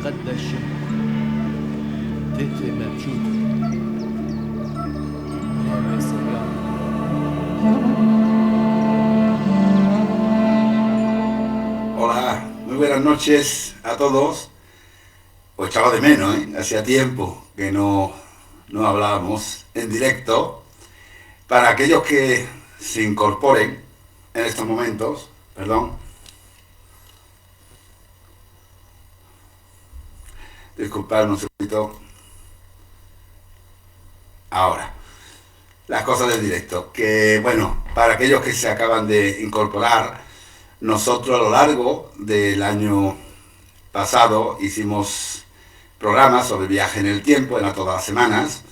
قدش تتي مبجوت يا سيارة. Hola, muy buenas noches a todos. Os echaba de menos, ¿eh? Hacía tiempo que no hablábamos en directo. Para aquellos que se incorporen en estos momentos, perdón, disculpadme un segundito. Ahora, las cosas del directo. Que bueno, para aquellos que se acaban de incorporar, nosotros a lo largo del año pasado hicimos programas sobre viaje en el tiempo, era todas las semanas.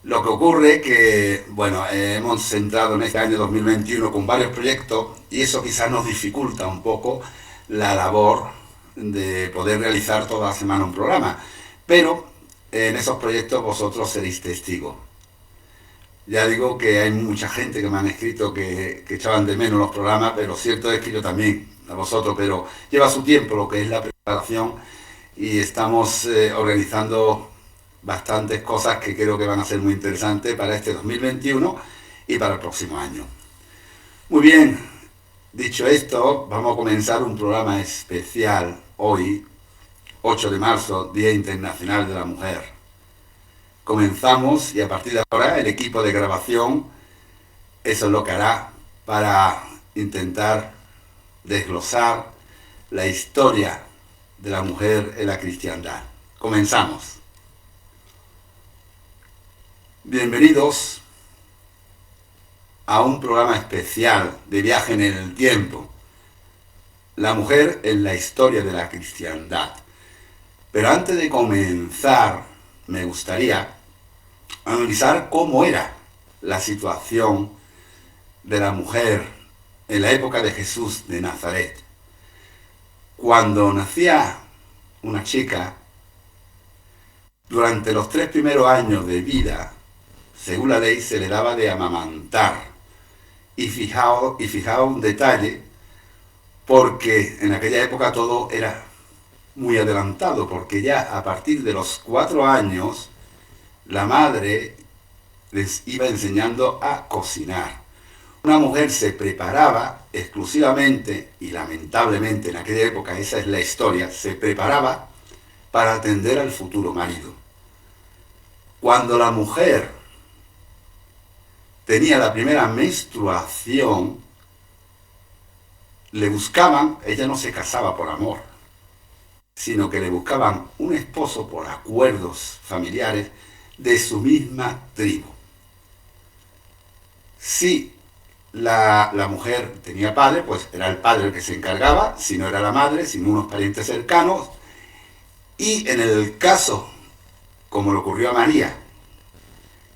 Lo que ocurre que, bueno, hemos entrado en este año 2021 con varios proyectos y eso quizás nos dificulta un poco la labor de poder realizar toda la semana un programa. Pero en esos proyectos vosotros seréis testigos. Ya digo que hay mucha gente que me han escrito que echaban de menos los programas, pero cierto es que yo también, a vosotros, pero lleva su tiempo lo que es la preparación y estamos organizando bastantes cosas que creo que van a ser muy interesantes para este 2021 y para el próximo año. Muy bien, dicho esto, vamos a comenzar un programa especial hoy, 8 de marzo, Día Internacional de la Mujer. Comenzamos y a partir de ahora el equipo de grabación eso es lo que hará para intentar desglosar la historia de la mujer en la cristiandad. Comenzamos. Bienvenidos a un programa especial de viaje en el tiempo. La mujer en la historia de la cristiandad. Pero antes de comenzar, me gustaría analizar cómo era la situación de la mujer en la época de Jesús de Nazaret. Cuando nacía una chica, durante los 3 primeros años de vida, según la ley, se le daba de amamantar. Y fijaos un detalle, porque en aquella época todo era muy adelantado, porque ya a partir de los 4 años, la madre les iba enseñando a cocinar. Una mujer se preparaba exclusivamente, y lamentablemente en aquella época esa es la historia, se preparaba para atender al futuro marido. Cuando la mujer tenía la primera menstruación, le buscaban, ella no se casaba por amor, sino que le buscaban un esposo por acuerdos familiares de su misma tribu. Si la mujer tenía padre, pues era el padre el que se encargaba, si no era la madre, sino unos parientes cercanos. Y en el caso, como le ocurrió a María,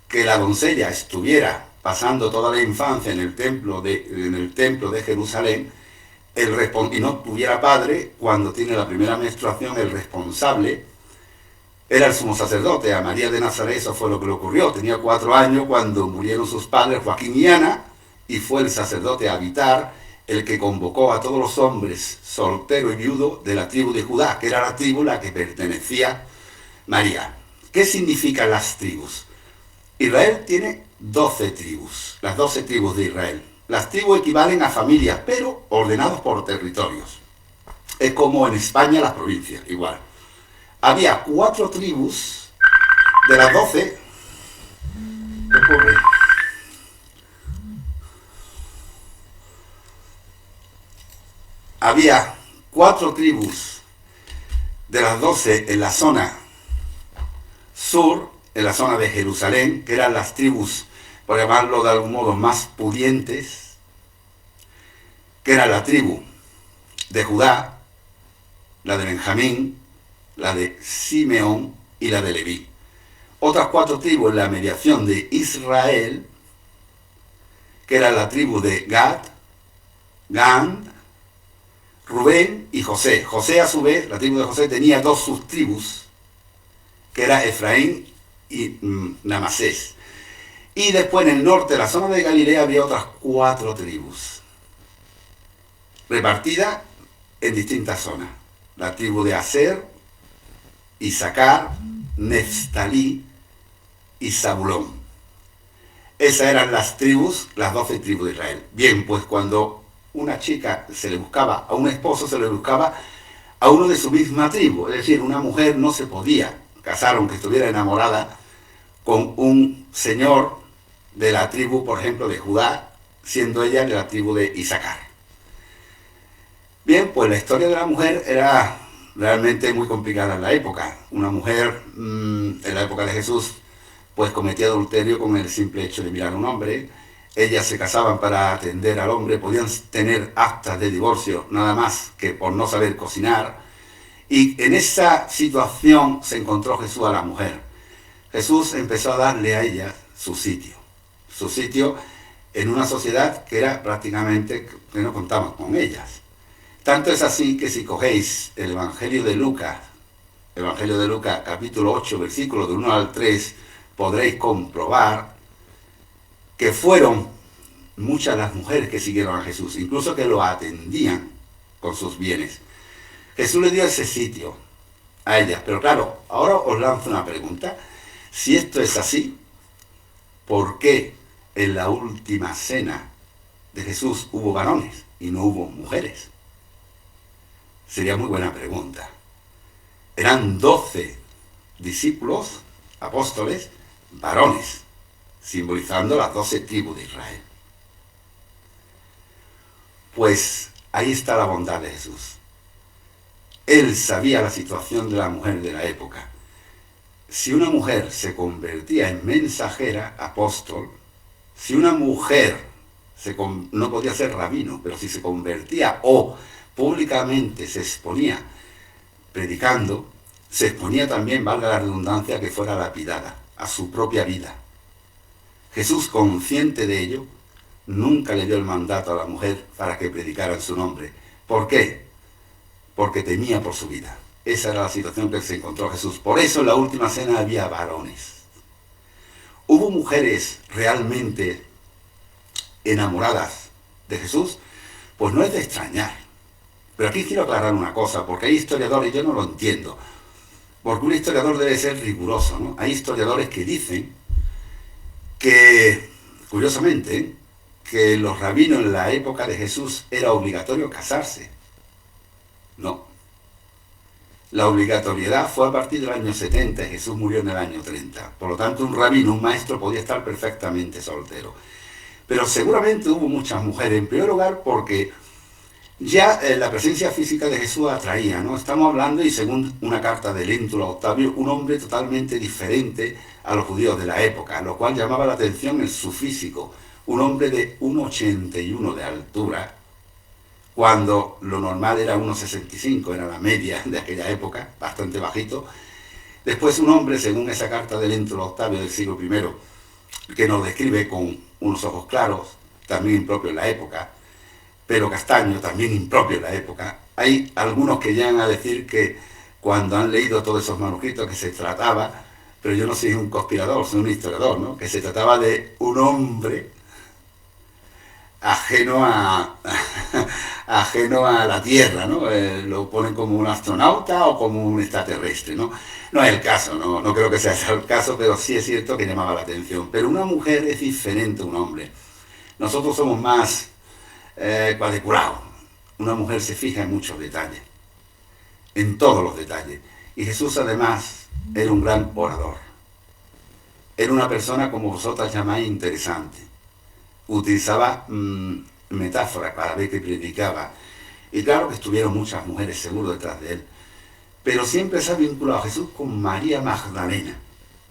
que la doncella estuviera pasando toda la infancia en el templo de Jerusalén, y no tuviera padre, cuando tiene la primera menstruación, el responsable era el sumo sacerdote. A María de Nazaret eso fue lo que le ocurrió. Tenía 4 años cuando murieron sus padres, Joaquín y Ana, y fue el sacerdote Abitar el que convocó a todos los hombres solteros y viudos de la tribu de Judá, que era la tribu a la que pertenecía María. ¿Qué significan las tribus? Israel tiene 12 tribus, las 12 tribus de Israel. Las tribus equivalen a familias, pero ordenados por territorios. Es como en España las provincias, igual. Había 4 tribus de las 12. ¿Qué ocurre? Había 4 tribus de las 12 en la zona sur, en la zona de Jerusalén, que eran las tribus, por llamarlo de algún modo, más pudientes, que era la tribu de Judá, la de Benjamín, la de Simeón y la de Leví. Otras 4 tribus en la mediación de Israel, que era la tribu de Gad, Gad, Rubén y José. José, a su vez, la tribu de José tenía 2 subtribus, que era Efraín y Namasés. Y después en el norte, en la zona de Galilea, había otras 4 tribus, repartidas en distintas zonas. La tribu de Aser, Isaacar, Neftalí y Zabulón. Esas eran las tribus, las 12 tribus de Israel. Bien, pues cuando una chica se le buscaba a un esposo, se le buscaba a uno de su misma tribu. Es decir, una mujer no se podía casar, aunque estuviera enamorada, con un señor de la tribu, por ejemplo, de Judá, siendo ella de la tribu de Isaacar. Bien, pues la historia de la mujer era realmente muy complicada en la época. Una mujer, en la época de Jesús, pues cometía adulterio con el simple hecho de mirar a un hombre. Ellas se casaban para atender al hombre, podían tener actas de divorcio nada más que por no saber cocinar. Y en esa situación se encontró Jesús a la mujer. Jesús empezó a darle a ella su sitio en una sociedad que era prácticamente que no contaba con ellas. Tanto es así que si cogéis el Evangelio de Lucas capítulo 8, versículos de 1 al 3, podréis comprobar que fueron muchas las mujeres que siguieron a Jesús, incluso que lo atendían con sus bienes. Jesús le dio ese sitio a ellas, pero claro, ahora os lanzo una pregunta. Si esto es así, ¿por qué en la última cena de Jesús hubo varones y no hubo mujeres? Sería muy buena pregunta. Eran 12 discípulos, apóstoles, varones, simbolizando las 12 tribus de Israel. Pues ahí está la bondad de Jesús. Él sabía la situación de la mujer de la época. Si una mujer se convertía en mensajera, apóstol, si una mujer no podía ser rabino, pero si se convertía o públicamente se exponía predicando, se exponía también, valga la redundancia, que fuera lapidada a su propia vida. Jesús, consciente de ello, nunca le dio el mandato a la mujer para que predicara en su nombre. ¿Por qué? Porque temía por su vida. Esa era la situación que se encontró Jesús. Por eso en la última cena había varones. ¿Hubo mujeres realmente enamoradas de Jesús? Pues no es de extrañar. Pero aquí quiero aclarar una cosa, porque hay historiadores, yo no lo entiendo, porque un historiador debe ser riguroso, ¿no? Hay historiadores que dicen que, curiosamente, que los rabinos en la época de Jesús era obligatorio casarse. No. La obligatoriedad fue a partir del año 70 y Jesús murió en el año 30. Por lo tanto, un rabino, un maestro, podía estar perfectamente soltero. Pero seguramente hubo muchas mujeres, en primer lugar porque ya la presencia física de Jesús atraía, ¿no? Estamos hablando, y según una carta de Léntulo a Octavio, un hombre totalmente diferente a los judíos de la época, lo cual llamaba la atención en su físico. Un hombre de 1,81 de altura, cuando lo normal era 1,65, era la media de aquella época, bastante bajito. Después un hombre, según esa carta de Léntulo a Octavio del siglo I, que nos describe con unos ojos claros, también impropio en la época, pelo castaño, también impropio en la época. Hay algunos que llegan a decir que cuando han leído todos esos manuscritos que se trataba, pero yo no soy un conspirador, soy un historiador, ¿no? Que se trataba de un hombre ajeno a la Tierra, ¿no? Lo ponen como un astronauta o como un extraterrestre, ¿no? No es el caso, no creo que sea ese el caso, pero sí es cierto que llamaba la atención. Pero una mujer es diferente a un hombre. Nosotros somos más cuadriculados. Una mujer se fija en muchos detalles, en todos los detalles. Y Jesús además era un gran orador. Era una persona, como vosotras llamáis, interesante. Utilizaba metáforas cada vez que predicaba. Y claro que estuvieron muchas mujeres seguro detrás de él. Pero siempre se ha vinculado a Jesús con María Magdalena.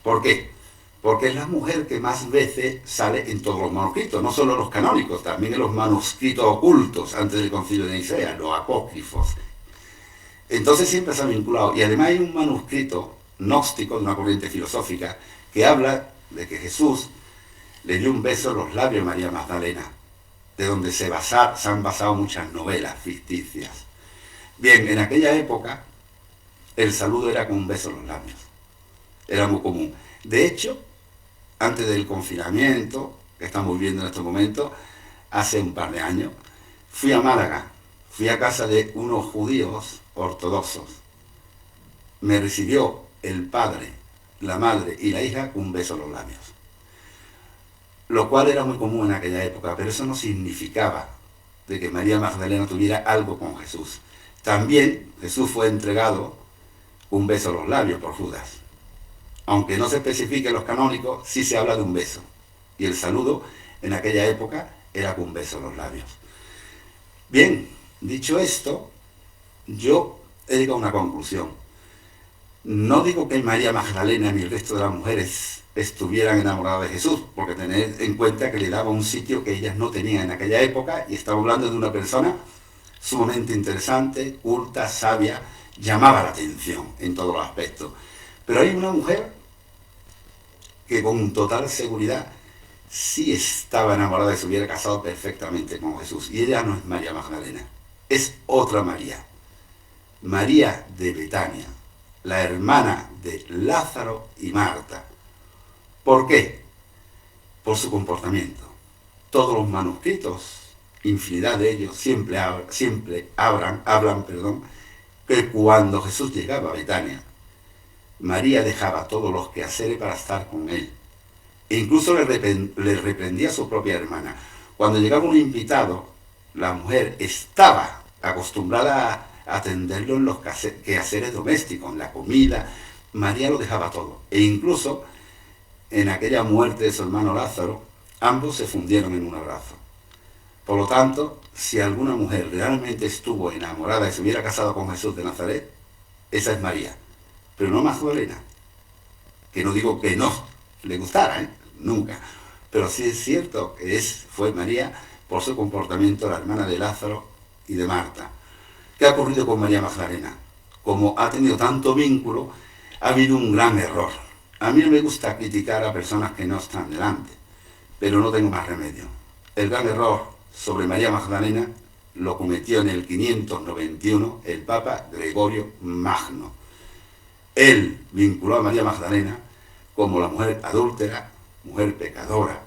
¿Por qué? Porque es la mujer que más veces sale en todos los manuscritos, no solo los canónicos, también en los manuscritos ocultos antes del Concilio de Nicea, los apócrifos. Entonces siempre se ha vinculado. Y además hay un manuscrito gnóstico de una corriente filosófica que habla de que Jesús le dio un beso en los labios a María Magdalena, de donde se han basado muchas novelas ficticias. Bien, en aquella época el saludo era con un beso en los labios. Era muy común. De hecho, antes del confinamiento que estamos viviendo en estos momentos, hace un par de años, fui a Málaga, fui a casa de unos judíos ortodoxos. me recibió el padre, la madre y la hija con un beso en los labios. Lo cual era muy común en aquella época, pero eso no significaba de que María Magdalena tuviera algo con Jesús. También Jesús fue entregado un beso en los labios por Judas. Aunque no se especifique en los canónicos, sí se habla de un beso. Y el saludo en aquella época era con un beso en los labios. Bien, dicho esto, yo he llegado a una conclusión. No digo que María Magdalena ni el resto de las mujeres estuvieran enamoradas de Jesús, porque tened en cuenta que le daba un sitio que ellas no tenían en aquella época, y estamos hablando de una persona sumamente interesante, culta, sabia, llamaba la atención en todos los aspectos. Pero hay una mujer que con total seguridad sí estaba enamorada y se hubiera casado perfectamente con Jesús, y ella no es María Magdalena, es otra María, María de Betania, la hermana de Lázaro y Marta. ¿Por qué? Por su comportamiento. Todos los manuscritos, infinidad de ellos, siempre hablan, que cuando Jesús llegaba a Betania, María dejaba todos los quehaceres para estar con él. E incluso le reprendía a su propia hermana. Cuando llegaba un invitado, la mujer estaba acostumbrada a atenderlo en los quehaceres domésticos, en la comida. María lo dejaba todo. E incluso en aquella muerte de su hermano Lázaro, ambos se fundieron en un abrazo. Por lo tanto, si alguna mujer realmente estuvo enamorada y se hubiera casado con Jesús de Nazaret, esa es María, pero no Magdalena, que no digo que no le gustara, nunca, pero sí es cierto que fue María por su comportamiento, la hermana de Lázaro y de Marta. ¿Qué ha ocurrido con María Magdalena? Como ha tenido tanto vínculo, ha habido un gran error. A mí no me gusta criticar a personas que no están delante, pero no tengo más remedio. El gran error sobre María Magdalena lo cometió en el 591 el Papa Gregorio Magno. Él vinculó a María Magdalena como la mujer adúltera, mujer pecadora.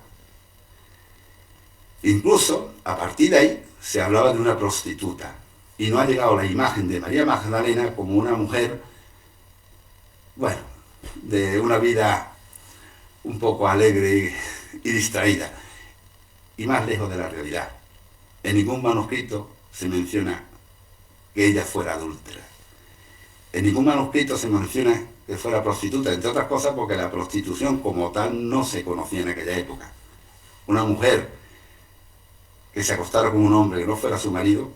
Incluso, a partir de ahí, se hablaba de una prostituta. Y no ha llegado la imagen de María Magdalena como una mujer, de una vida un poco alegre y distraída. Y más lejos de la realidad. En ningún manuscrito se menciona que ella fuera adúltera. En ningún manuscrito se menciona que fuera prostituta, entre otras cosas porque la prostitución como tal no se conocía en aquella época. Una mujer que se acostara con un hombre que no fuera su marido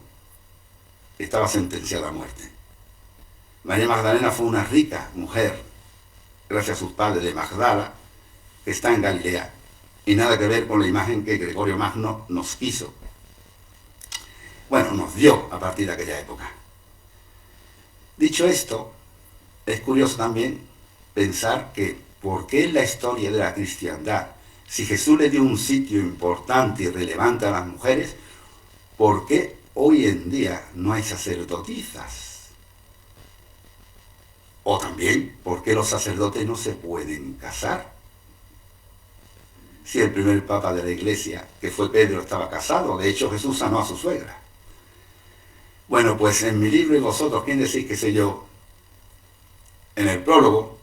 estaba sentenciada a muerte. María Magdalena fue una rica mujer, gracias a sus padres de Magdala, que está en Galilea, y nada que ver con la imagen que Gregorio Magno nos dio a partir de aquella época. Dicho esto, es curioso también pensar que ¿por qué en la historia de la cristiandad, si Jesús le dio un sitio importante y relevante a las mujeres, por qué hoy en día no hay sacerdotisas? O también, ¿por qué los sacerdotes no se pueden casar? Si el primer papa de la iglesia, que fue Pedro, estaba casado, de hecho Jesús sanó a su suegra. Bueno, pues en mi libro, ¿Y vosotros quién decís que soy yo?, en el prólogo,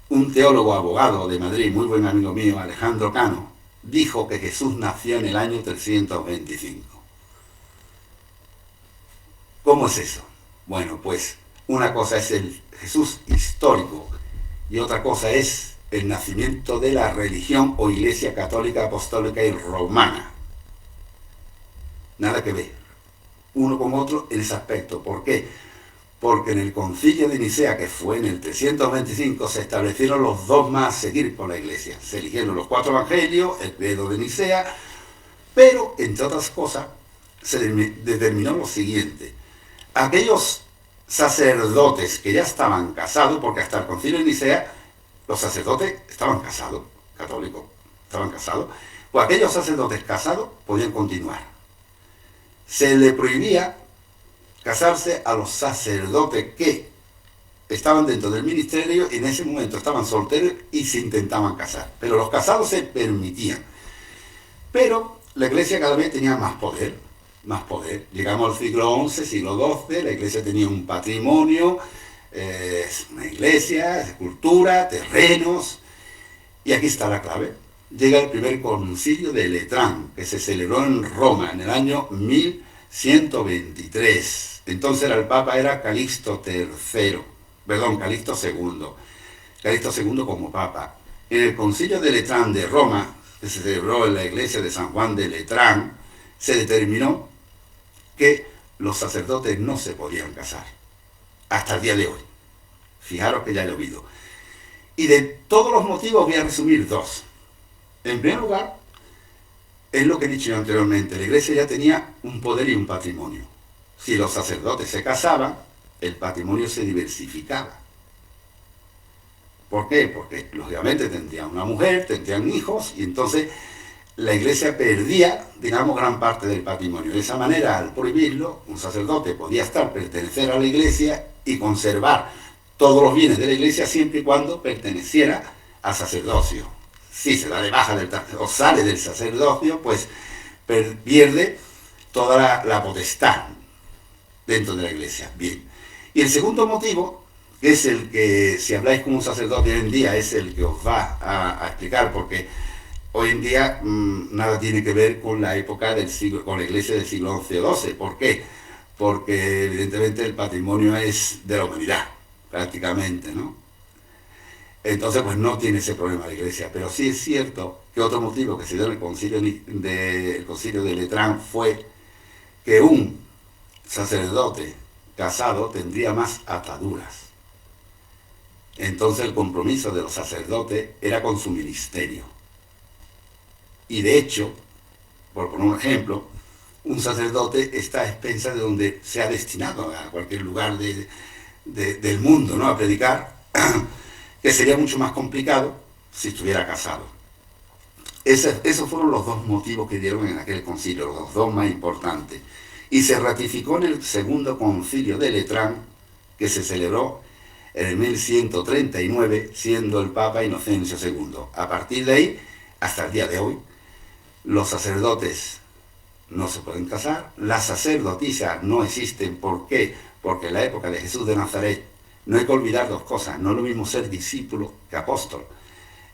un teólogo abogado de Madrid, muy buen amigo mío, Alejandro Cano, dijo que Jesús nació en el año 325. ¿Cómo es eso? Bueno, pues una cosa es el Jesús histórico y otra cosa es el nacimiento de la religión o Iglesia Católica, Apostólica y Romana. Nada que ver uno con otro en ese aspecto. ¿Por qué? Porque en el concilio de Nicea, que fue en el 325, se establecieron los dogmas a seguir por la Iglesia. Se eligieron los 4 evangelios, el credo de Nicea, pero, entre otras cosas, se determinó lo siguiente. Aquellos sacerdotes que ya estaban casados, porque hasta el concilio de Nicea los sacerdotes estaban casados, católicos, estaban casados, pues aquellos sacerdotes casados podían continuar. Se le prohibía casarse a los sacerdotes que estaban dentro del ministerio y en ese momento estaban solteros y se intentaban casar. Pero los casados se permitían. Pero la iglesia cada vez tenía más poder, más poder. Llegamos al siglo XI, siglo XII, la iglesia tenía un patrimonio, una iglesia, escultura, terrenos. Y aquí está la clave. Llega el primer concilio de Letrán, que se celebró en Roma en el año 1123. Entonces el Papa era Calixto II. Calixto II como Papa. En el concilio de Letrán de Roma, que se celebró en la iglesia de San Juan de Letrán, se determinó que los sacerdotes no se podían casar. Hasta el día de hoy. Fijaros que ya ha llovido. Y de todos los motivos voy a resumir dos. En primer lugar, es lo que he dicho yo anteriormente, la iglesia ya tenía un poder y un patrimonio. Si los sacerdotes se casaban, el patrimonio se diversificaba. ¿Por qué? Porque lógicamente tendrían una mujer, tendrían hijos, y entonces la iglesia perdía, digamos, gran parte del patrimonio. De esa manera, al prohibirlo, un sacerdote podía pertenecer a la iglesia y conservar todos los bienes de la iglesia siempre y cuando perteneciera al sacerdocio. Si se da de baja o sale del sacerdocio, pues pierde toda la potestad dentro de la iglesia. Bien. Y el segundo motivo, que es el que, si habláis con un sacerdote hoy en día, es el que os va a explicar, porque hoy en día nada tiene que ver con la época del siglo, con la iglesia del siglo XI o XII. ¿Por qué? Porque evidentemente el patrimonio es de la humanidad, prácticamente, ¿no? Entonces, pues no tiene ese problema la iglesia. Pero sí es cierto que otro motivo que se dio en el concilio de Letrán fue que un sacerdote casado tendría más ataduras. Entonces el compromiso de los sacerdotes era con su ministerio. Y de hecho, por poner un ejemplo, un sacerdote está a expensas de donde se ha destinado a cualquier lugar del mundo, ¿no?, a predicar, que sería mucho más complicado si estuviera casado. Esos fueron los dos motivos que dieron en aquel concilio, los dos más importantes. Y se ratificó en el segundo concilio de Letrán, que se celebró en el 1139, siendo el Papa Inocencio II. A partir de ahí, hasta el día de hoy, los sacerdotes no se pueden casar, las sacerdotisas no existen. ¿Por qué? Porque en la época de Jesús de Nazaret, no hay que olvidar dos cosas, no es lo mismo ser discípulo que apóstol.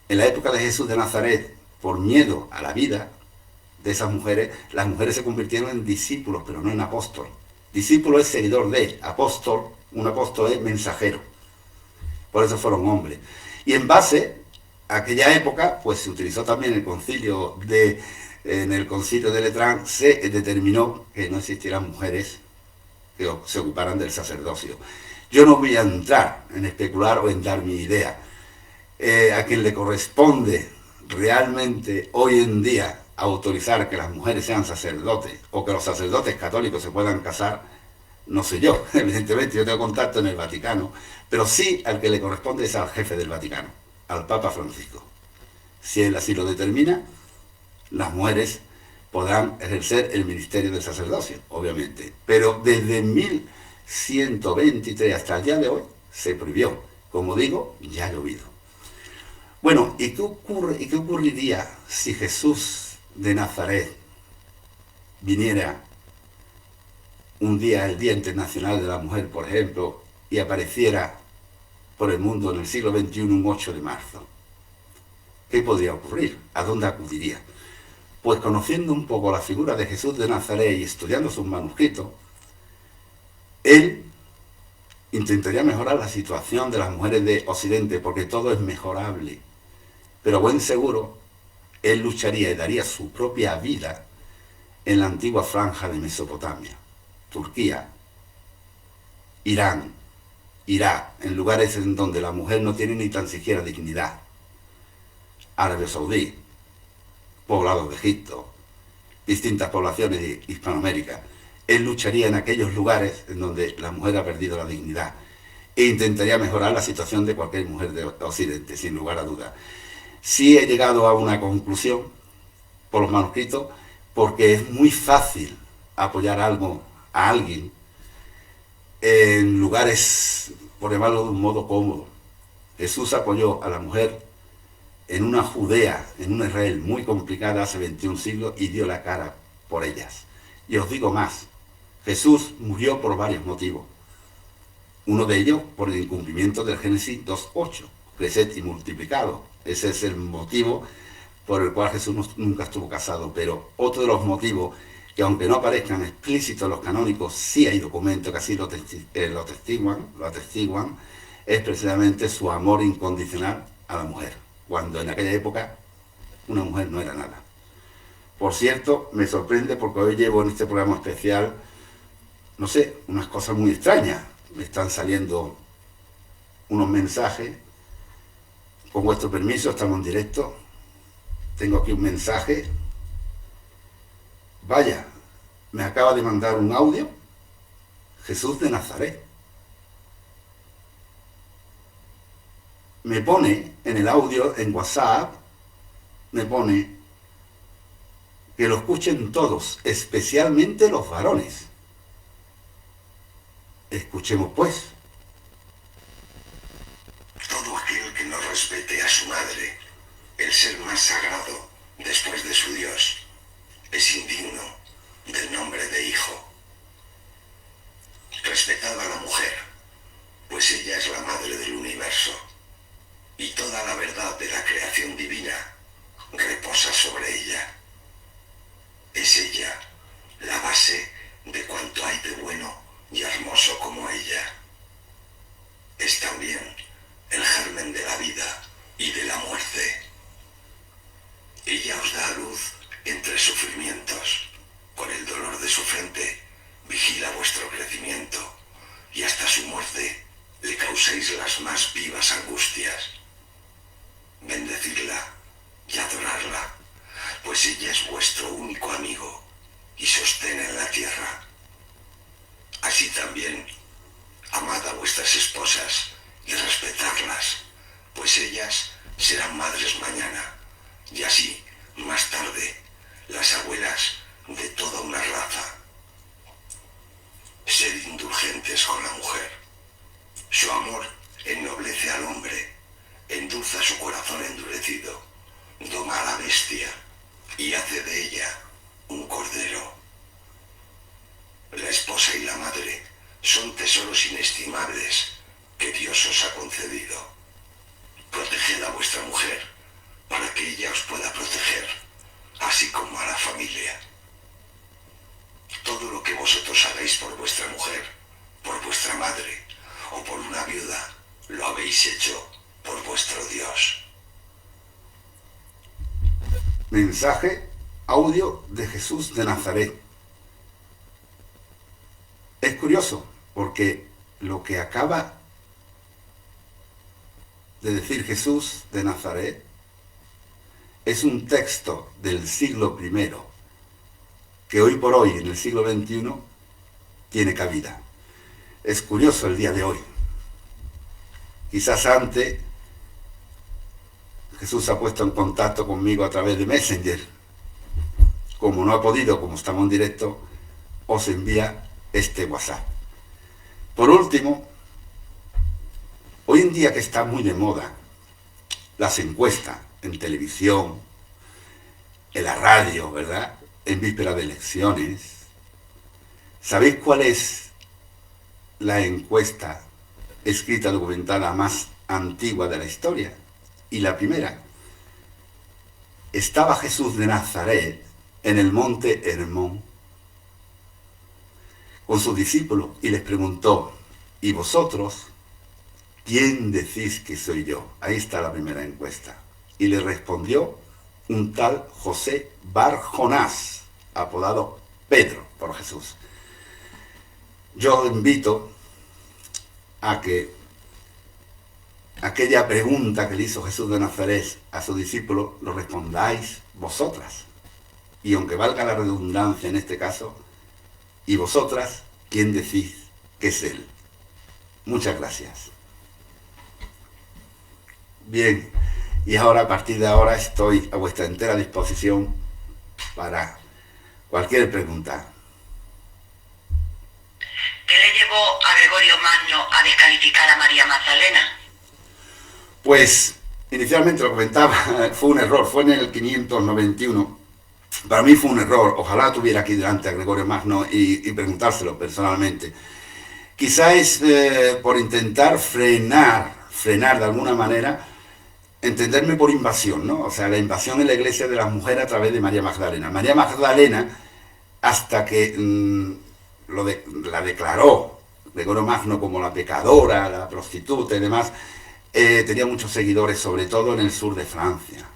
En la época de Jesús de Nazaret, por miedo a la vida de esas mujeres, las mujeres se convirtieron en discípulos, pero no en apóstol. Discípulo es seguidor de, apóstol, un apóstol es mensajero. Por eso fueron hombres. Y en base a aquella época, pues se utilizó también en el concilio de Letrán, se determinó que no existieran mujeres que se ocuparan del sacerdocio. Yo no voy a entrar en especular o en dar mi idea. A quien le corresponde realmente hoy en día autorizar que las mujeres sean sacerdotes o que los sacerdotes católicos se puedan casar, no sé yo. Evidentemente yo tengo contacto en el Vaticano, pero sí al que le corresponde es al jefe del Vaticano, al Papa Francisco. Si él así lo determina, las mujeres podrán ejercer el ministerio del sacerdocio, obviamente. Pero desde 1123 hasta el día de hoy se prohibió. Como digo, ya ha llovido. Bueno, ¿y qué ocurriría si Jesús de Nazaret viniera un día, el Día Internacional de la Mujer, por ejemplo, y apareciera por el mundo en el siglo XXI un 8 de marzo? ¿Qué podría ocurrir? ¿A dónde acudiría? Pues conociendo un poco la figura de Jesús de Nazaret y estudiando sus manuscritos, él intentaría mejorar la situación de las mujeres de Occidente, porque todo es mejorable. Pero buen seguro, él lucharía y daría su propia vida en la antigua franja de Mesopotamia, Turquía, Irán, Irak, en lugares en donde la mujer no tiene ni tan siquiera dignidad. Arabia Saudí, poblados de Egipto, distintas poblaciones de Hispanoamérica. Él lucharía en aquellos lugares en donde la mujer ha perdido la dignidad e intentaría mejorar la situación de cualquier mujer de Occidente, sin lugar a dudas. Sí he llegado a una conclusión por los manuscritos, porque es muy fácil apoyar algo a alguien en lugares, por llamarlo de un modo cómodo. Jesús apoyó a la mujer en una Judea, en una Israel muy complicada hace 21 siglos y dio la cara por ellas. Y os digo más, Jesús murió por varios motivos. Uno de ellos por el incumplimiento del Génesis 2.8, creced y multiplicado. Ese es el motivo por el cual Jesús nunca estuvo casado. Pero otro de los motivos, que aunque no aparezcan explícitos los canónicos, sí hay documentos que así lo atestiguan, es precisamente su amor incondicional a la mujer, cuando en aquella época una mujer no era nada. Por cierto, me sorprende porque hoy llevo en este programa especial, no sé, unas cosas muy extrañas. Me están saliendo unos mensajes. Con vuestro permiso, estamos en directo. Tengo aquí un mensaje. Vaya, me acaba de mandar un audio. Jesús de Nazaret. Me pone en el audio, en WhatsApp, me pone que lo escuchen todos, especialmente los varones. Escuchemos pues. Todo aquel que no respete a su madre, el ser más sagrado después de su Dios, es indigno del nombre de hijo. Respetad a la mujer, pues ella es la madre del universo, y toda la verdad de la creación divina reposa sobre ella. Es ella la base de cuanto hay de bueno y hermoso como ella. Es también el germen de la vida y de la muerte. Ella os da a luz entre sufrimientos. Con el dolor de su frente vigila vuestro crecimiento, y hasta su muerte le causéis las más vivas angustias. Bendecidla y adorarla, pues ella es vuestro único amigo y sostén en la tierra. Así también, amad a vuestras esposas y respetadlas, pues ellas serán madres mañana, y así, más tarde, las abuelas de toda una raza. Sed indulgentes con la mujer. Su amor ennoblece al hombre, endulza su corazón endurecido, doma a la bestia y hace de ella un cordero. La esposa y la madre son tesoros inestimables que Dios os ha concedido. Proteged a vuestra mujer para que ella os pueda proteger, así como a la familia. Todo lo que vosotros hagáis por vuestra mujer, por vuestra madre o por una viuda, lo habéis hecho por vuestro Dios. Mensaje, audio de Jesús de Nazaret. Es curioso, porque lo que acaba de decir Jesús de Nazaret es un texto del siglo I, que hoy por hoy, en el siglo XXI, tiene cabida. Es curioso el día de hoy. Quizás antes Jesús se ha puesto en contacto conmigo a través de Messenger. Como no ha podido, como estamos en directo, os envía este WhatsApp. Por último, hoy en día que está muy de moda las encuestas en televisión, en la radio, ¿verdad?, en víspera de elecciones. ¿Sabéis cuál es la encuesta escrita, documentada más antigua de la historia? Y la primera: estaba Jesús de Nazaret en el monte Hermón con sus discípulos y les preguntó: ¿y vosotros quién decís que soy yo? Ahí está la primera encuesta. Y le respondió un tal José Bar Jonás, apodado Pedro por Jesús. Yo invito a que aquella pregunta que le hizo Jesús de Nazaret a sus discípulos lo respondáis vosotras. Y aunque valga la redundancia en este caso, ¿y vosotras quién decís que es Él? Muchas gracias. Bien, y ahora, a partir de ahora, estoy a vuestra entera disposición para cualquier pregunta. ¿Qué le llevó a Gregorio Magno a descalificar a María Magdalena? Pues, inicialmente lo comentaba, fue un error, fue en el 591. Para mí fue un error. Ojalá tuviera aquí delante a Gregorio Magno y preguntárselo personalmente. Quizá es por intentar frenar de alguna manera, entenderme por invasión, ¿no? O sea, la invasión en la iglesia de las mujeres a través de María Magdalena. María Magdalena, hasta que la declaró Gregorio Magno como la pecadora, la prostituta y demás, tenía muchos seguidores, sobre todo en el sur de Francia.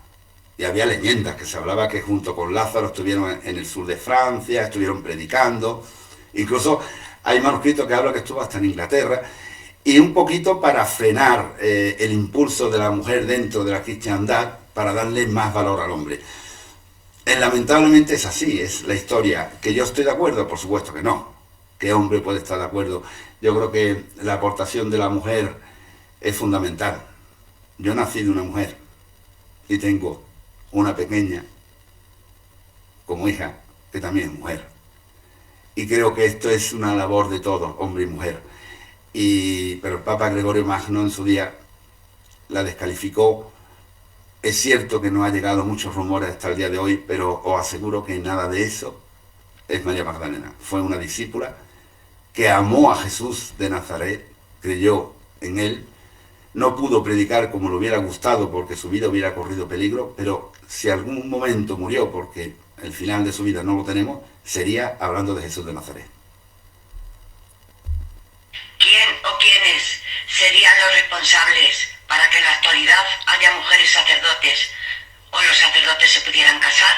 Y había leyendas que se hablaba que junto con Lázaro estuvieron en el sur de Francia, estuvieron predicando. Incluso hay manuscritos que hablan que estuvo hasta en Inglaterra. Y un poquito para frenar el impulso de la mujer dentro de la cristiandad, para darle más valor al hombre. Lamentablemente es así, es la historia. ¿Que yo estoy de acuerdo? Por supuesto que no. ¿Qué hombre puede estar de acuerdo? Yo creo que la aportación de la mujer es fundamental. Yo nací de una mujer y tengo una pequeña como hija que también es mujer. Y creo que esto es una labor de todos, hombre y mujer. Pero el Papa Gregorio Magno en su día la descalificó. Es cierto que no ha llegado muchos rumores hasta el día de hoy, pero os aseguro que nada de eso es María Magdalena. Fue una discípula que amó a Jesús de Nazaret, creyó en él, no pudo predicar como le hubiera gustado porque su vida hubiera corrido peligro, pero si algún momento murió, porque el final de su vida no lo tenemos, sería hablando de Jesús de Nazaret. ¿Quién o quiénes serían los responsables para que en la actualidad haya mujeres sacerdotes o los sacerdotes se pudieran casar?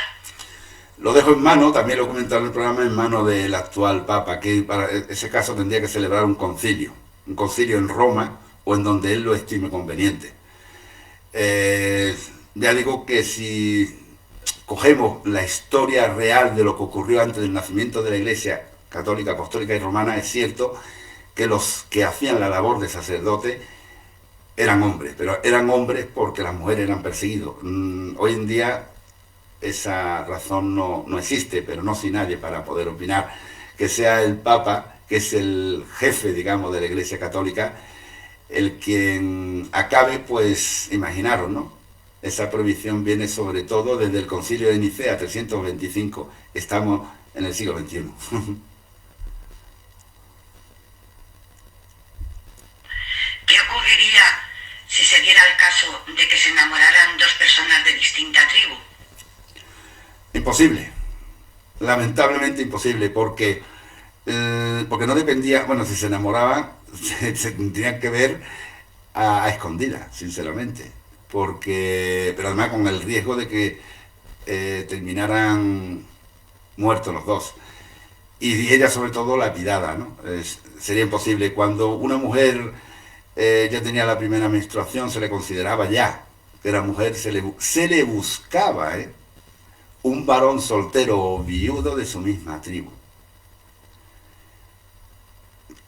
Lo dejo en mano, también lo he comentado en el programa, en mano del actual Papa, que para ese caso tendría que celebrar un concilio en Roma o en donde él lo estime conveniente. Ya digo que si cogemos la historia real de lo que ocurrió antes del nacimiento de la Iglesia católica, apostólica y romana, es cierto que los que hacían la labor de sacerdote eran hombres, pero eran hombres porque las mujeres eran perseguidas. Hoy en día esa razón no existe, pero no soy nadie para poder opinar. Que sea el Papa, que es el jefe, digamos, de la Iglesia Católica, el quien acabe, pues, imaginaros, ¿no? Esa prohibición viene sobre todo desde el Concilio de Nicea, 325. Estamos en el siglo XXI. ¿Qué ocurriría si se diera el caso de que se enamoraran dos personas de distinta tribu? Imposible, lamentablemente imposible, porque no dependía, bueno, si se enamoraban, se tendrían que ver a escondidas, sinceramente, pero además con el riesgo de que terminaran muertos los dos. Y ella sobre todo lapidada, ¿no? Sería imposible. Cuando una mujer ya tenía la primera menstruación, se le consideraba ya que era mujer, se le buscaba, un varón soltero o viudo de su misma tribu.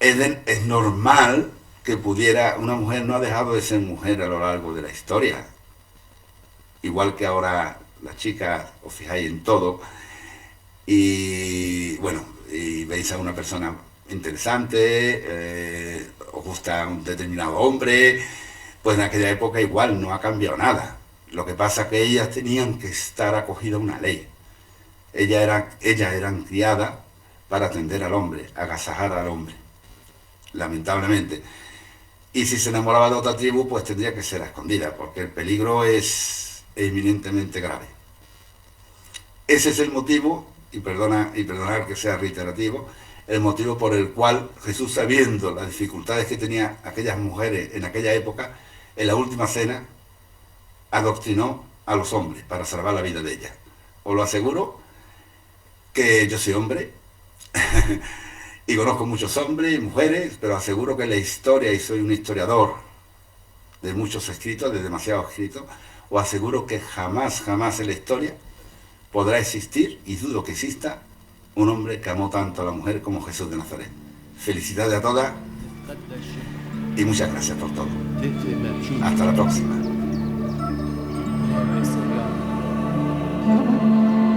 Es normal que una mujer no ha dejado de ser mujer a lo largo de la historia. Igual que ahora las chicas os fijáis en todo. Y bueno, y veis a una persona interesante, os gusta un determinado hombre, pues en aquella época igual no ha cambiado nada. Lo que pasa es que ellas tenían que estar acogidas a una ley. Ellas eran criadas para atender al hombre, agasajar al hombre, lamentablemente. Y si se enamoraba de otra tribu, pues tendría que ser a escondida, porque el peligro es eminentemente grave. Ese es el motivo, y perdonar que sea reiterativo, el motivo por el cual Jesús, sabiendo las dificultades que tenían aquellas mujeres en aquella época, en la última cena, adoctrinó a los hombres para salvar la vida de ellas. Os lo aseguro que yo soy hombre y conozco muchos hombres y mujeres, pero aseguro que la historia, y soy un historiador de muchos escritos, de demasiados escritos, os aseguro que jamás en la historia podrá existir, y dudo que exista, un hombre que amó tanto a la mujer como Jesús de Nazaret. Felicidades a todas y muchas gracias por todo. Hasta la próxima. Thank you.